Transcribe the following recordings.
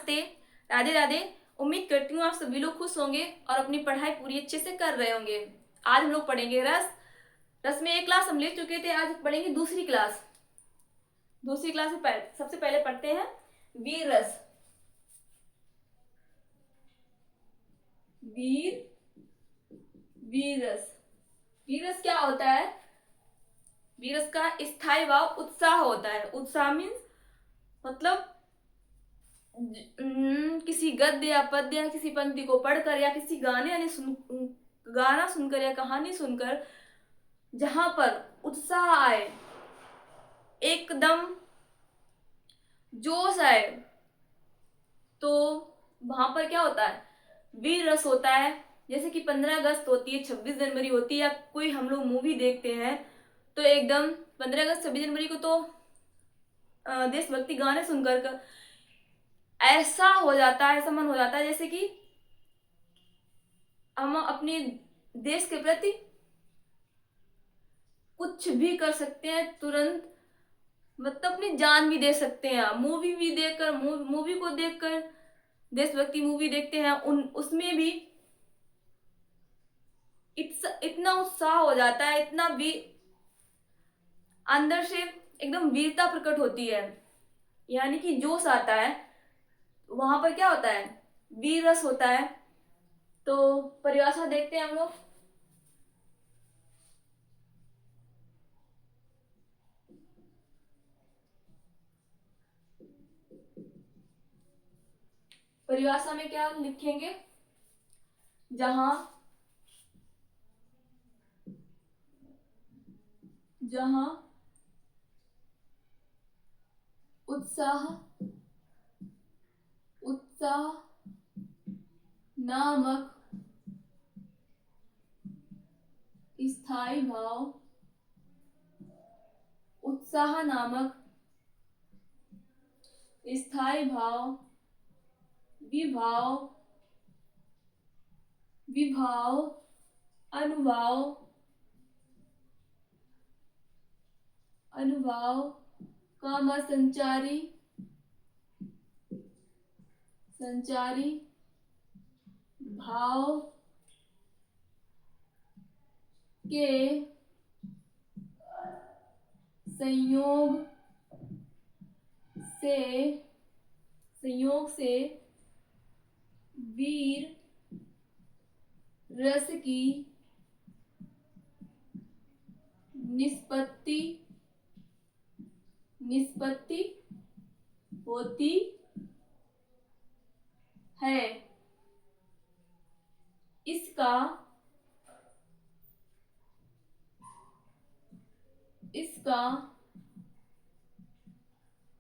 नमस्ते, राधे राधे। उम्मीद करती हूँ आप सभी लोग खुश होंगे और अपनी पढ़ाई पूरी अच्छे से कर रहे होंगे। आज हम लोग पढ़ेंगे रस। रस में एक क्लास हम ले चुके थे, आज पढ़ेंगे दूसरी क्लास। दूसरी क्लास में सबसे पहले पढ़ते हैं वीर रस। वीर वीर रस। वीर रस क्या होता है? वीर रस का स्थायी भाव उत्साह होता है। उत्साह मीन्स मतलब किसी गद्य या पद्य या किसी पंक्ति को पढ़कर या किसी गाना सुनकर या कहानी सुनकर जहां पर उत्साह आए, एकदम जोश आए, तो वहां पर क्या होता है? वीर रस होता है। जैसे कि 15 अगस्त होती है, 26 जनवरी होती है, या कोई हम लोग मूवी देखते हैं तो एकदम 15 अगस्त 26 जनवरी को तो देशभक्ति गाने सुनकर ऐसा हो जाता है, ऐसा मन हो जाता है जैसे कि हम अपने देश के प्रति कुछ भी कर सकते हैं तुरंत, मतलब अपनी जान भी दे सकते हैं। मूवी भी देखकर, मूवी को देखकर, देशभक्ति मूवी देखते हैं, उन उसमें भी इतना उत्साह हो जाता है, इतना भी अंदर से एकदम वीरता प्रकट होती है, यानी कि जोश आता है। वहां पर क्या होता है? वीर रस होता है। तो परिभाषा देखते हैं हम लोग। परिभाषा में क्या लिखेंगे? जहां जहां उत्साह उत्साह नामक स्थायी भाव, उत्साह नामक स्थायी भाव, विभाव विभाव अनुभाव अनुभाव कामा संचारी भाव के संयोग से वीर रस की निष्पत्ति होती है। इसका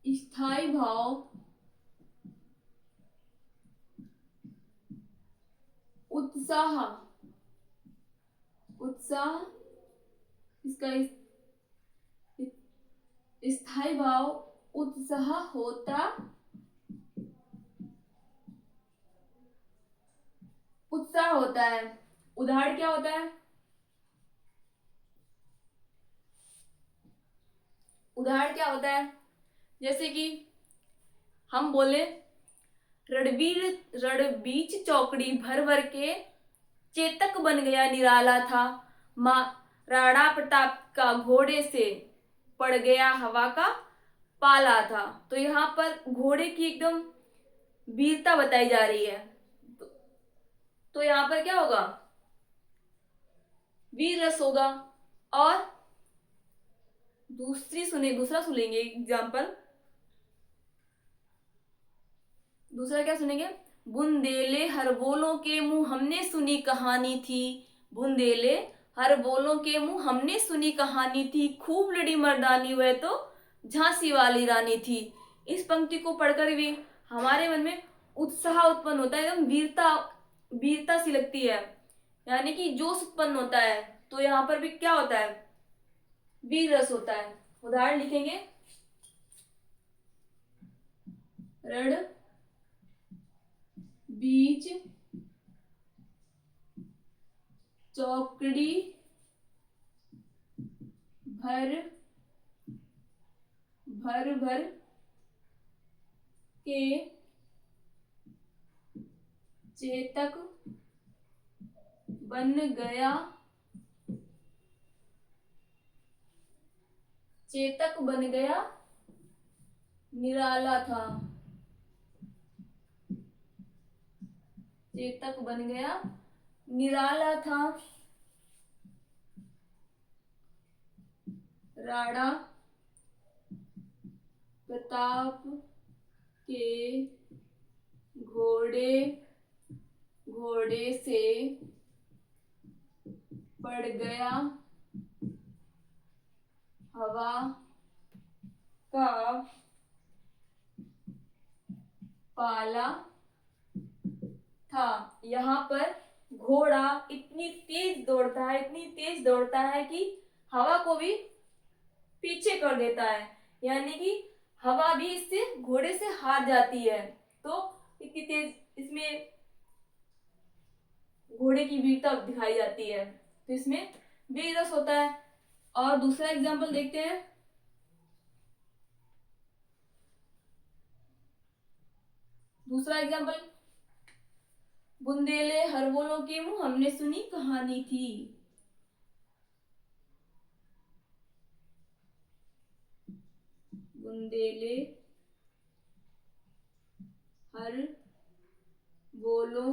स्थायी भाव उत्साह इसका स्थायी भाव उत्साह होता है। उदाहरण क्या होता है? जैसे कि हम बोले, रणबीच चौकड़ी भर भर के चेतक बन गया निराला था, महाराणा प्रताप का घोड़े से पड़ गया हवा का पाला था। तो यहाँ पर घोड़े की एकदम वीरता बताई जा रही है। तो यहाँ पर क्या होगा? वीर रस होगा। और दूसरा सुनेंगे एग्जाम्पल। दूसरा क्या सुनेंगे? बुंदेले हर बोलों के मुंह हमने सुनी कहानी थी। बुंदेले हर बोलों के मुंह हमने सुनी कहानी थी, खूब लड़ी मर्दानी वह तो झांसी वाली रानी थी। इस पंक्ति को पढ़कर भी हमारे मन में उत्साह उत्पन्न होता है, एकदम वीरता सी लगती है, यानी कि जोश उत्पन्न होता है। तो यहाँ पर भी क्या होता है? वीर रस होता है। उदाहरण लिखेंगे। रण बीच चौकड़ी भर भर के चेतक बन गया, चेतक बन गया, निराला था, चेतक बन गया, निराला था। राणा प्रताप के घोड़े, घोड़े से पड़ गया हवा का पाला था। यहाँ पर घोड़ा इतनी तेज दौड़ता है, इतनी तेज दौड़ता है कि हवा को भी पीछे कर देता है, यानी कि हवा भी इससे घोड़े से हार जाती है। तो इतनी तेज इसमें घोड़े की वीरता दिखाई जाती है, तो इसमें वीर रस होता है। और दूसरा एग्जाम्पल देखते हैं। दूसरा एग्जाम्पल, बुंदेले हरबोलों के मुंह हमने सुनी कहानी थी। बुंदेले हर बोलो,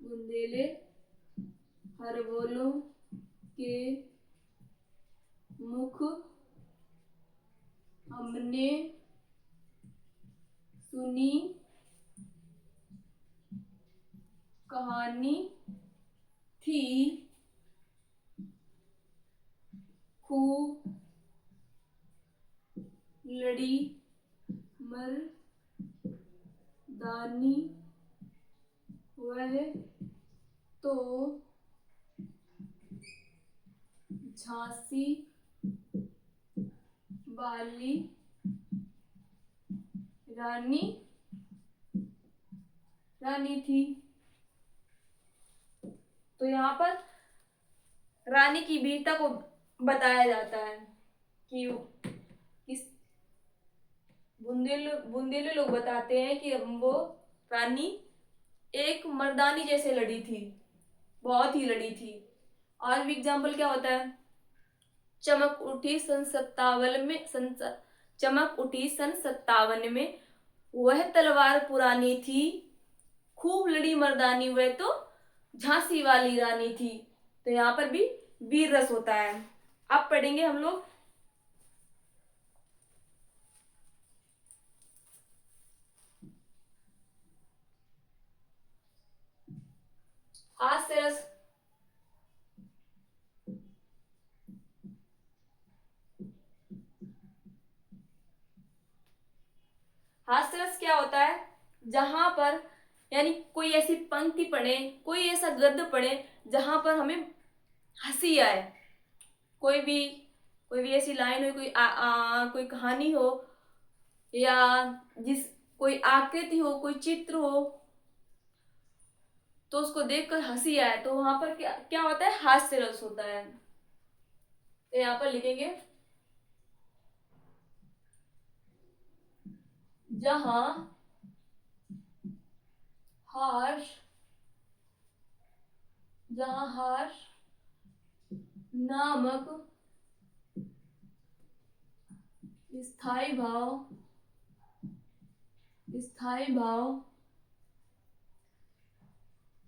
बुंदेले हर बोलो के मुख हमने सुनी कहानी थी, खूब लड़ी मर्दानी वह तो झांसी वाली रानी थी। तो यहाँ पर रानी की वीरता को बताया जाता है कि इस बुंदेले लोग बताते हैं कि वो रानी एक मर्दानी जैसे लड़ी थी, बहुत ही लड़ी थी। और भी एग्जाम्पल क्या होता है, चमक उठी सन 57 में वह तलवार पुरानी थी, खूब लड़ी मर्दानी वह तो झांसी वाली रानी थी। तो यहाँ पर भी वीर रस होता है। अब पढ़ेंगे हम लोग हास्य रस। हास्य रस क्या होता है, जहां पर यानी कोई ऐसी पंक्ति पढ़े, कोई ऐसा गद्य पढ़े जहां पर हमें हंसी आए। कोई भी ऐसी लाइन हो, कोई कहानी हो, या कोई आकृति हो, कोई चित्र हो, तो उसको देखकर हंसी आए, तो वहां पर क्या क्या होता है, हास्य रस होता है। तो यहाँ पर लिखेंगे, जहां हर्ष नामक स्थायी भाव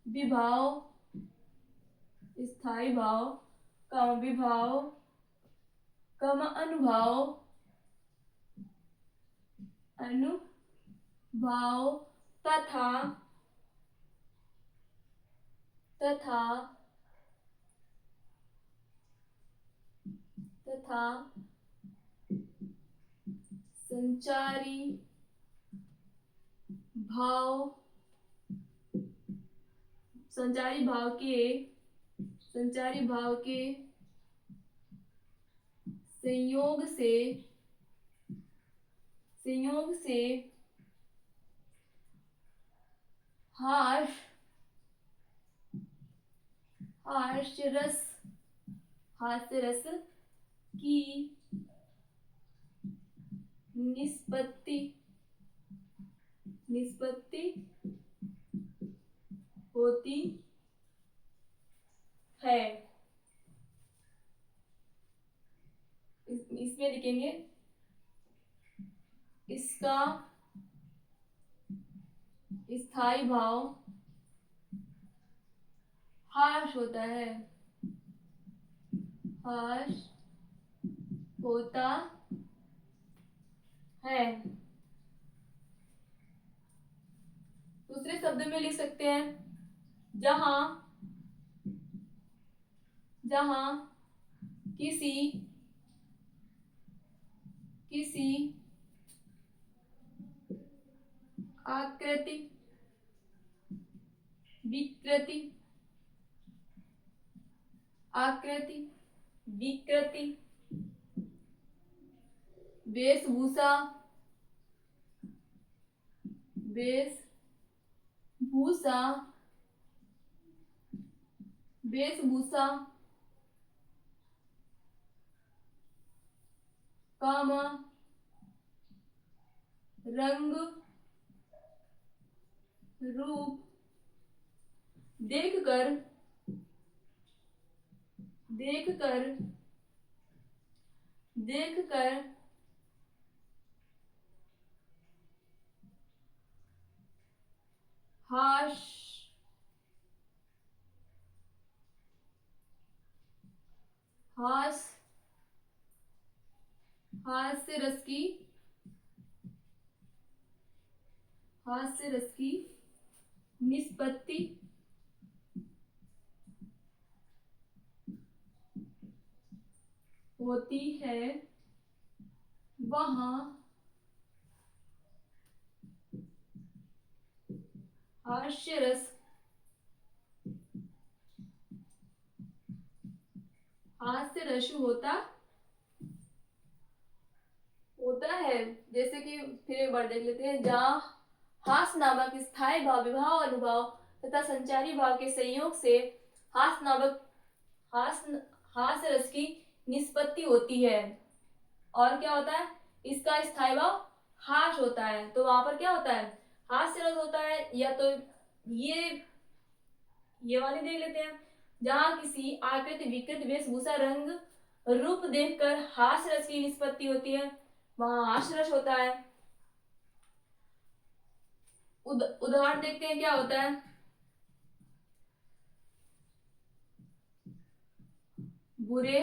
विभाव, स्थायी भाव कम विभाव कम अनुभाव तथा संचारी भाव के संयोग से हास्य रस की निष्पत्ति होती है। इसमें लिखेंगे इसका स्थायी भाव हाश होता है, हाश होता है। दूसरे शब्द में लिख सकते हैं जहां जहां किसी किसी आकृति विकृति आकृति विकृति वेशभूषा वेशभूषा वेशभूषा कामा रंग रूप देखकर देखकर देखकर हास हास हास्य रस की निष्पत्ति होती है, वहां हास्य रस होता है। जैसे कि फिर एक बार देख लेते हैं, जहाँ हास नामक स्थायी भाव विभाव अनुभाव तथा संचारी भाव के संयोग से हास नामक हास हास रस की निष्पत्ति होती है। और क्या होता है, इसका स्थायी भाव हास होता है, तो वहां पर क्या होता है, हास्य रस होता है। या तो ये वाली देख लेते हैं, जहां किसी आकृति विकृत वेशभूषा रंग रूप देखकर हास रस की निष्पत्ति होती है, वहां हास रस होता है। उदाहरण देखते हैं क्या होता है। बुरे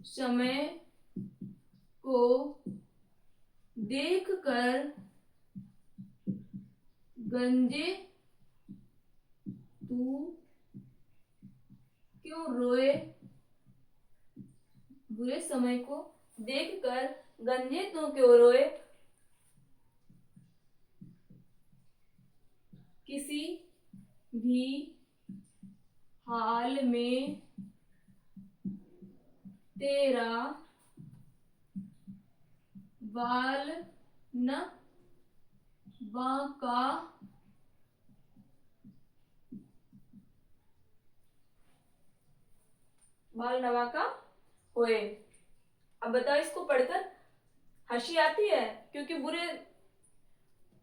समय को देखकर गंजे तू क्यों रोए। बुरे समय को देखकर गंजे तू क्यों रोए। किसी भी हाल में तेरा बाल न बांका होए। अब बताओ, इसको पढ़कर हंसी आती है, क्योंकि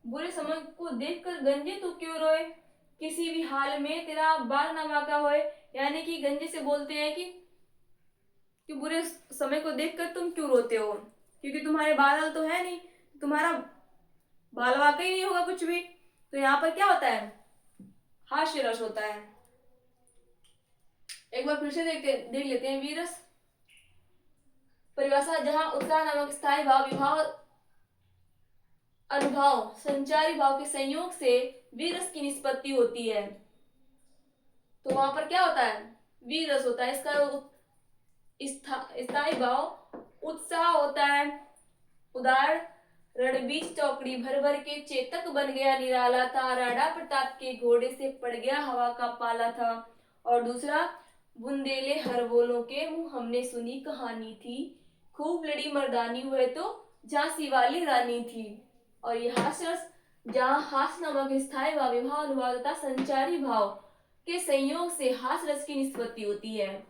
बुरे समय को देखकर गंजे तो क्यों रोए, किसी भी हाल में तेरा बाल न बांका होए। यानी कि गंजे से बोलते हैं कि बुरे समय को देखकर तुम क्यों रोते हो, क्योंकि तुम्हारे बाल तो है नहीं, तुम्हारा बाल वाका ही नहीं होगा कुछ भी। तो यहाँ पर क्या होता है, हास्य रस होता है। एक बार फिर से देख लेते हैं वीरस परिभाषा, जहां उत्साह नामक स्थायी भाव विभाव अनुभाव संचारी भाव के संयोग से वीरस की निष्पत्ति होती है, तो वहां पर क्या होता है, वीरस होता है। इसका स्थायी भाव उत्साह होता है। उदाहरण, रणबीज चौकड़ी भर भर के चेतक बन गया निराला था, राणा प्रताप के घोड़े से पड़ गया हवा का पाला था। और दूसरा, बुंदेले हर बोलों के मुंह हमने सुनी कहानी थी, खूब लड़ी मर्दानी हुए तो झांसी वाली रानी थी। और ये हास्यरस, जहाँ हास नामक स्थायी भाव विभाव अनुभाव तथा संचारी भाव के संयोग से हास रस की निष्पत्ति होती है,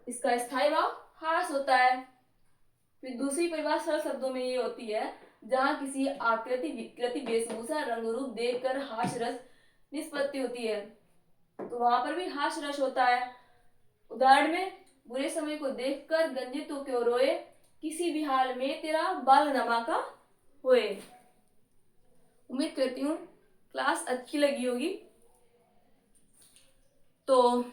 इसका स्थायी भाव हास होता है। फिर दूसरी परिभाषा सरल शब्दों में ये होती है, जहां किसी आकृति विकृति वेशभूषा रंग रूप देखकर हास रस निष्पत्ति होती है, तो वहां पर भी हास रस होता है। उदाहरण में, बुरे समय को देखकर गंजे तो क्यों रोए, किसी भी हाल में तेरा बाल नमा का होए। उम्मीद करती हूँ क्लास अच्छी लगी होगी। तो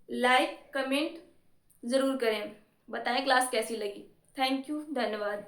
लाइक कमेंट जरूर करें, बताएं क्लास कैसी लगी। थैंक यू, धन्यवाद।